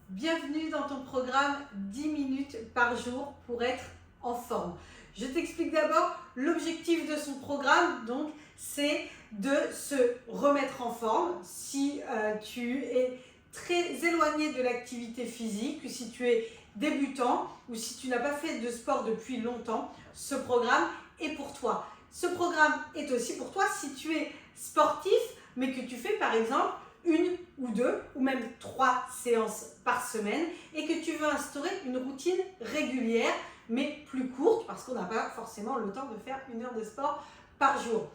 Bienvenue dans ton programme 10 minutes par jour pour être en forme. Je t'explique d'abord l'objectif de son programme, donc c'est de se remettre en forme si tu es très éloigné de l'activité physique, ou si tu es débutant ou si tu n'as pas fait de sport depuis longtemps, ce programme est pour toi. Ce programme est aussi pour toi si tu es sportif mais que tu fais par exemple une ou deux ou même 3 séances par semaine et que tu veux instaurer une routine régulière mais plus courte parce qu'on n'a pas forcément le temps de faire 1 heure de sport par jour.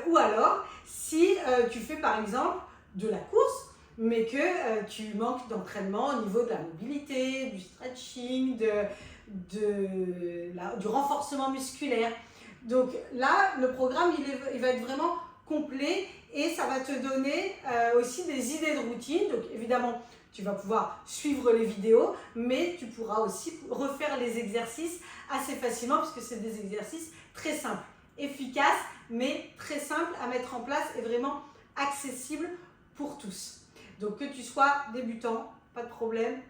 Ou alors si tu fais par exemple de la course mais que tu manques d'entraînement au niveau de la mobilité, du stretching, du renforcement musculaire. Donc là, le programme il va être vraiment complet et ça va te donner aussi des idées de routine. Donc évidemment, tu vas pouvoir suivre les vidéos, mais tu pourras aussi refaire les exercices assez facilement puisque c'est des exercices très simples, efficaces, mais très simples à mettre en place et vraiment accessibles pour tous. Donc que tu sois débutant, pas de problème,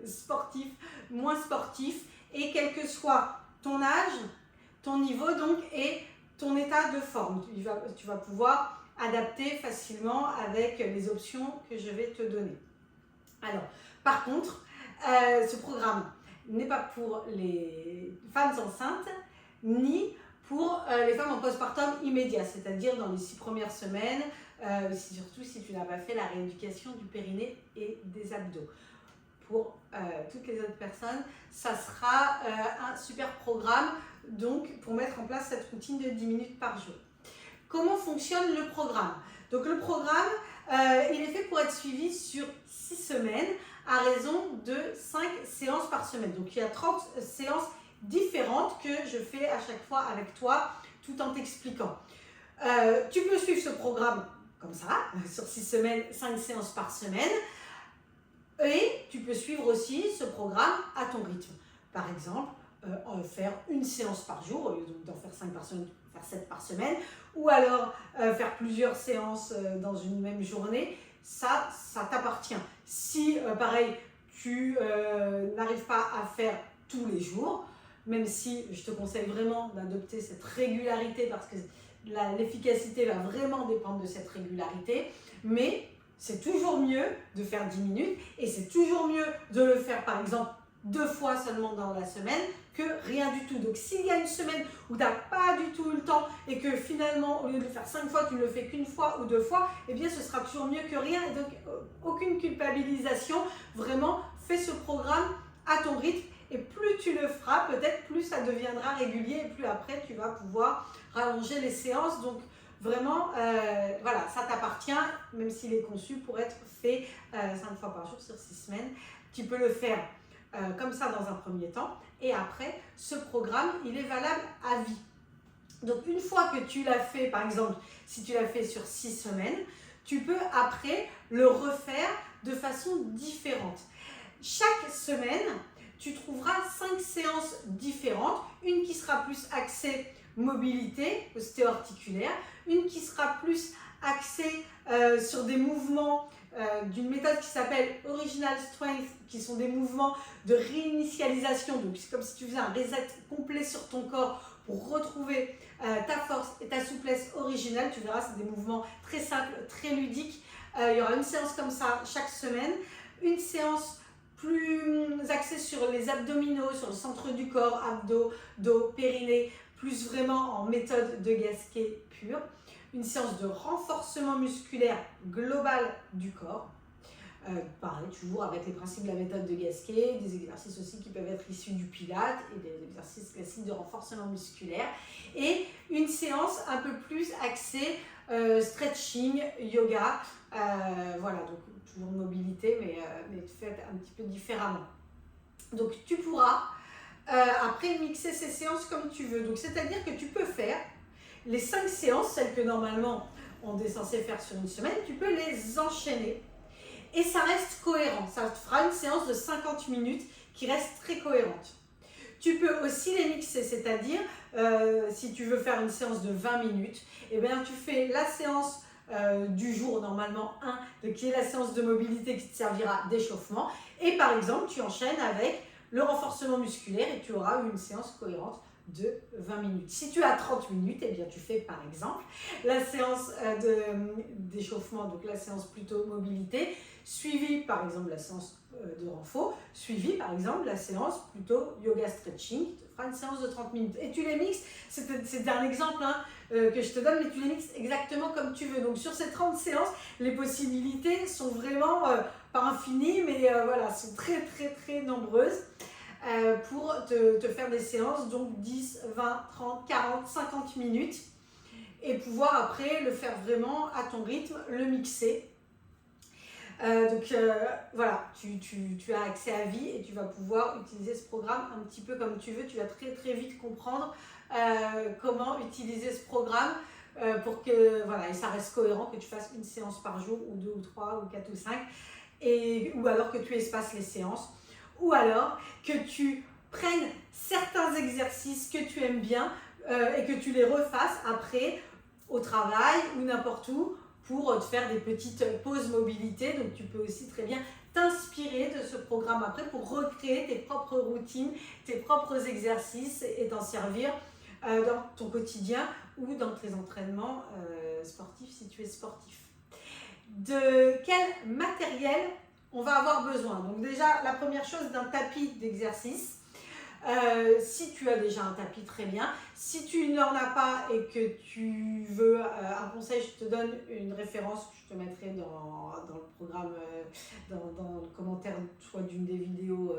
sportif, moins sportif, et quel que soit ton âge, ton niveau donc et ton état de forme, tu vas pouvoir adapter facilement avec les options que je vais te donner. Alors, par contre, ce programme n'est pas pour les femmes enceintes ni pour les femmes en postpartum immédiat, c'est-à-dire dans les 6 premières semaines, surtout si tu n'as pas fait la rééducation du périnée et des abdos. Pour toutes les autres personnes, ça sera un super programme donc, pour mettre en place cette routine de 10 minutes par jour. Comment fonctionne le programme? Donc le programme, il est fait pour être suivi sur 6 semaines à raison de 5 séances par semaine. Donc il y a 30 séances différentes que je fais à chaque fois avec toi tout en t'expliquant. Tu peux suivre ce programme comme ça, sur 6 semaines, 5 séances par semaine. Et tu peux suivre aussi ce programme à ton rythme. Par exemple, faire une séance par jour, au lieu d'en faire 5 par semaine, faire 7 par semaine, ou alors faire plusieurs séances dans une même journée, ça t'appartient. Si, pareil, tu n'arrives pas à faire tous les jours, même si je te conseille vraiment d'adopter cette régularité parce que l'efficacité va vraiment dépendre de cette régularité, mais c'est toujours mieux de faire 10 minutes et c'est toujours mieux de le faire par exemple 2 fois seulement dans la semaine que rien du tout. Donc s'il y a une semaine où tu n'as pas du tout eu le temps et que finalement au lieu de le faire 5 fois tu ne le fais qu'une fois ou 2 fois, eh bien ce sera toujours mieux que rien et donc aucune culpabilisation. Vraiment fais ce programme à ton rythme et plus tu le feras, peut-être plus ça deviendra régulier et plus après tu vas pouvoir rallonger les séances. Donc vraiment, voilà, ça t'appartient, même s'il est conçu pour être fait 5 fois par jour sur 6 semaines. Tu peux le faire comme ça dans un premier temps. Et après, ce programme, il est valable à vie. Donc, une fois que tu l'as fait, par exemple, si tu l'as fait sur 6 semaines, tu peux après le refaire de façon différente. Chaque semaine, tu trouveras 5 séances différentes. Une qui sera plus axée mobilité, ostéo-articulaire, une qui sera plus axée sur des mouvements d'une méthode qui s'appelle Original Strength, qui sont des mouvements de réinitialisation. Donc c'est comme si tu faisais un reset complet sur ton corps pour retrouver ta force et ta souplesse originale. Tu verras, c'est des mouvements très simples, très ludiques. Il y aura une séance comme ça chaque semaine, une séance plus axée sur les abdominaux, sur le centre du corps, abdos, dos, périnée, plus vraiment en méthode de Gasquet pure, une séance de renforcement musculaire global du corps, pareil, toujours avec les principes de la méthode de Gasquet, des exercices aussi qui peuvent être issus du Pilates et des exercices classiques de renforcement musculaire, et une séance un peu plus axée stretching, yoga, voilà, donc toujours de mobilité, mais faite un petit peu différemment. Donc tu pourras après mixer ces séances comme tu veux. Donc c'est-à-dire que tu peux faire les 5 séances, celles que normalement on est censé faire sur une semaine, tu peux les enchaîner et ça reste cohérent. Ça te fera une séance de 50 minutes qui reste très cohérente. Tu peux aussi les mixer, c'est-à-dire si tu veux faire une séance de 20 minutes, eh bien tu fais la séance du jour, normalement 1, qui est la séance de mobilité qui te servira d'échauffement. Et par exemple, tu enchaînes avec le renforcement musculaire et tu auras une séance cohérente de 20 minutes. Si tu as 30 minutes, eh bien tu fais par exemple la séance d'échauffement, donc la séance plutôt mobilité, suivie par exemple la séance de renfort, suivie par exemple la séance plutôt yoga stretching, qui te fera une séance de 30 minutes. Et tu les mixes, c'est un exemple que je te donne, mais tu les mixes exactement comme tu veux. Donc sur ces 30 séances, les possibilités sont vraiment pas infinies, mais voilà, sont très très très nombreuses. Pour te faire des séances, donc 10, 20, 30, 40, 50 minutes, et pouvoir après le faire vraiment à ton rythme, le mixer. Voilà, tu as accès à vie et tu vas pouvoir utiliser ce programme un petit peu comme tu veux. Tu vas très très vite comprendre comment utiliser ce programme pour que, voilà, et ça reste cohérent, que tu fasses une séance par jour, ou 2 ou 3 ou 4 ou 5, ou alors que tu espaces les séances, ou alors que tu prennes certains exercices que tu aimes bien et que tu les refasses après au travail ou n'importe où pour te faire des petites pauses mobilité. Donc tu peux aussi très bien t'inspirer de ce programme après pour recréer tes propres routines, tes propres exercices et t'en servir dans ton quotidien ou dans tes entraînements sportifs si tu es sportif. De quel matériel on va avoir besoin? Donc déjà, la première chose, d'un tapis d'exercice. Si tu as déjà un tapis, très bien. Si tu n'en as pas et que tu veux un conseil, je te donne une référence que je te mettrai dans le programme, dans le commentaire soit d'une des vidéos.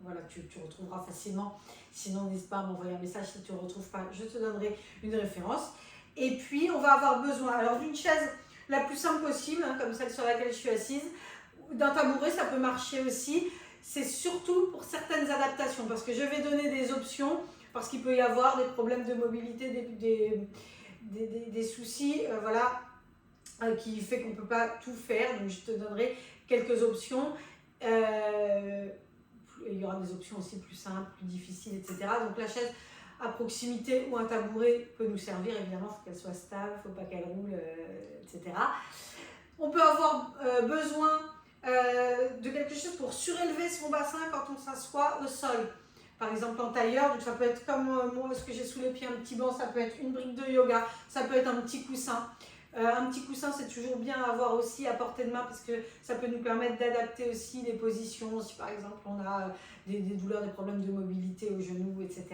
Voilà, tu retrouveras facilement. Sinon, n'hésite pas à m'envoyer un message si tu ne retrouves pas. Je te donnerai une référence. Et puis, on va avoir besoin alors d'une chaise la plus simple possible, comme celle sur laquelle je suis assise. D'un tabouret, ça peut marcher aussi. C'est surtout pour certaines adaptations, parce que je vais donner des options, parce qu'il peut y avoir des problèmes de mobilité, des soucis, voilà, qui fait qu'on ne peut pas tout faire. Donc je te donnerai quelques options. Il y aura des options aussi plus simples, plus difficiles, etc. Donc la chaise à proximité ou un tabouret peut nous servir, évidemment, il faut qu'elle soit stable, il ne faut pas qu'elle roule, etc. On peut avoir besoin de quelque chose pour surélever son bassin quand on s'assoit au sol. Par exemple en tailleur, donc ça peut être comme moi, ce que j'ai sous les pieds, un petit banc, ça peut être une brique de yoga, ça peut être un petit coussin. Un petit coussin, c'est toujours bien à avoir aussi à portée de main parce que ça peut nous permettre d'adapter aussi les positions. Si par exemple on a des douleurs, des problèmes de mobilité au genou, etc.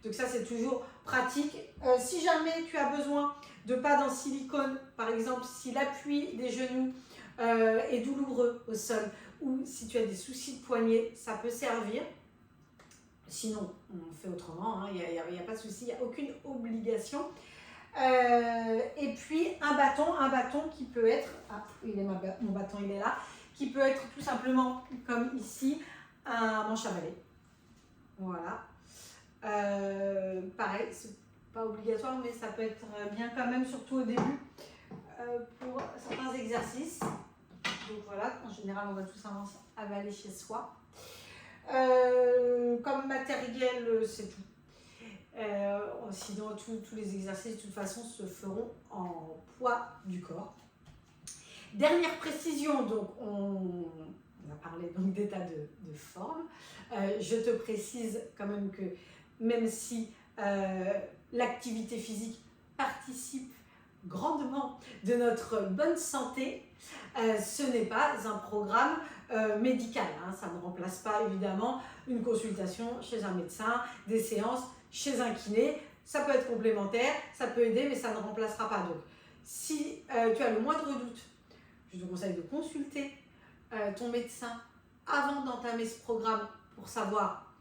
Donc ça, c'est toujours pratique. Si jamais tu as besoin de pads en silicone, par exemple, si l'appui des genoux est douloureux au sol, ou si tu as des soucis de poignet, ça peut servir. Sinon, on fait autrement, il n'y a pas de souci, il n'y a aucune obligation. Et puis un bâton qui peut être, mon bâton il est là, qui peut être tout simplement comme ici, un manche à balai. Voilà. Pareil, c'est pas obligatoire, mais ça peut être bien quand même, surtout au début, pour certains exercices. Donc voilà, en général, on va tous un manche à balai chez soi. Comme matériel, c'est tout. Sinon, tous les exercices, de toute façon, se feront en poids du corps. Dernière précision, donc on a parlé donc d'état de forme. Je te précise quand même que même si l'activité physique participe grandement de notre bonne santé, ce n'est pas un programme médical. Ça ne remplace pas évidemment une consultation chez un médecin, des séances chez un kiné. Ça peut être complémentaire, ça peut aider, mais ça ne remplacera pas. Donc, si tu as le moindre doute, je te conseille de consulter ton médecin avant d'entamer ce programme pour savoir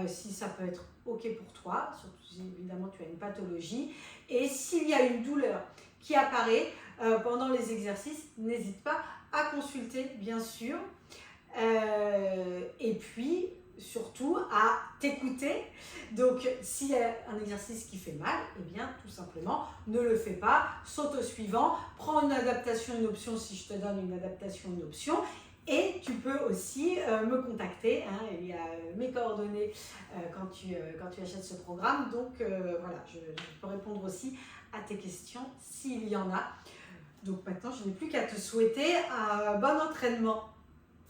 si ça peut être OK pour toi, surtout si évidemment tu as une pathologie. Et s'il y a une douleur qui apparaît pendant les exercices, n'hésite pas à consulter, bien sûr. Et puis, surtout, à t'écouter. Donc, s'il y a un exercice qui fait mal, eh bien, tout simplement, ne le fais pas. Saute au suivant. Prends une adaptation, une option, si je te donne une adaptation, une option. Et tu peux aussi me contacter, il y a mes coordonnées quand tu achètes ce programme. Donc voilà, je peux répondre aussi à tes questions s'il y en a. Donc maintenant, je n'ai plus qu'à te souhaiter un bon entraînement.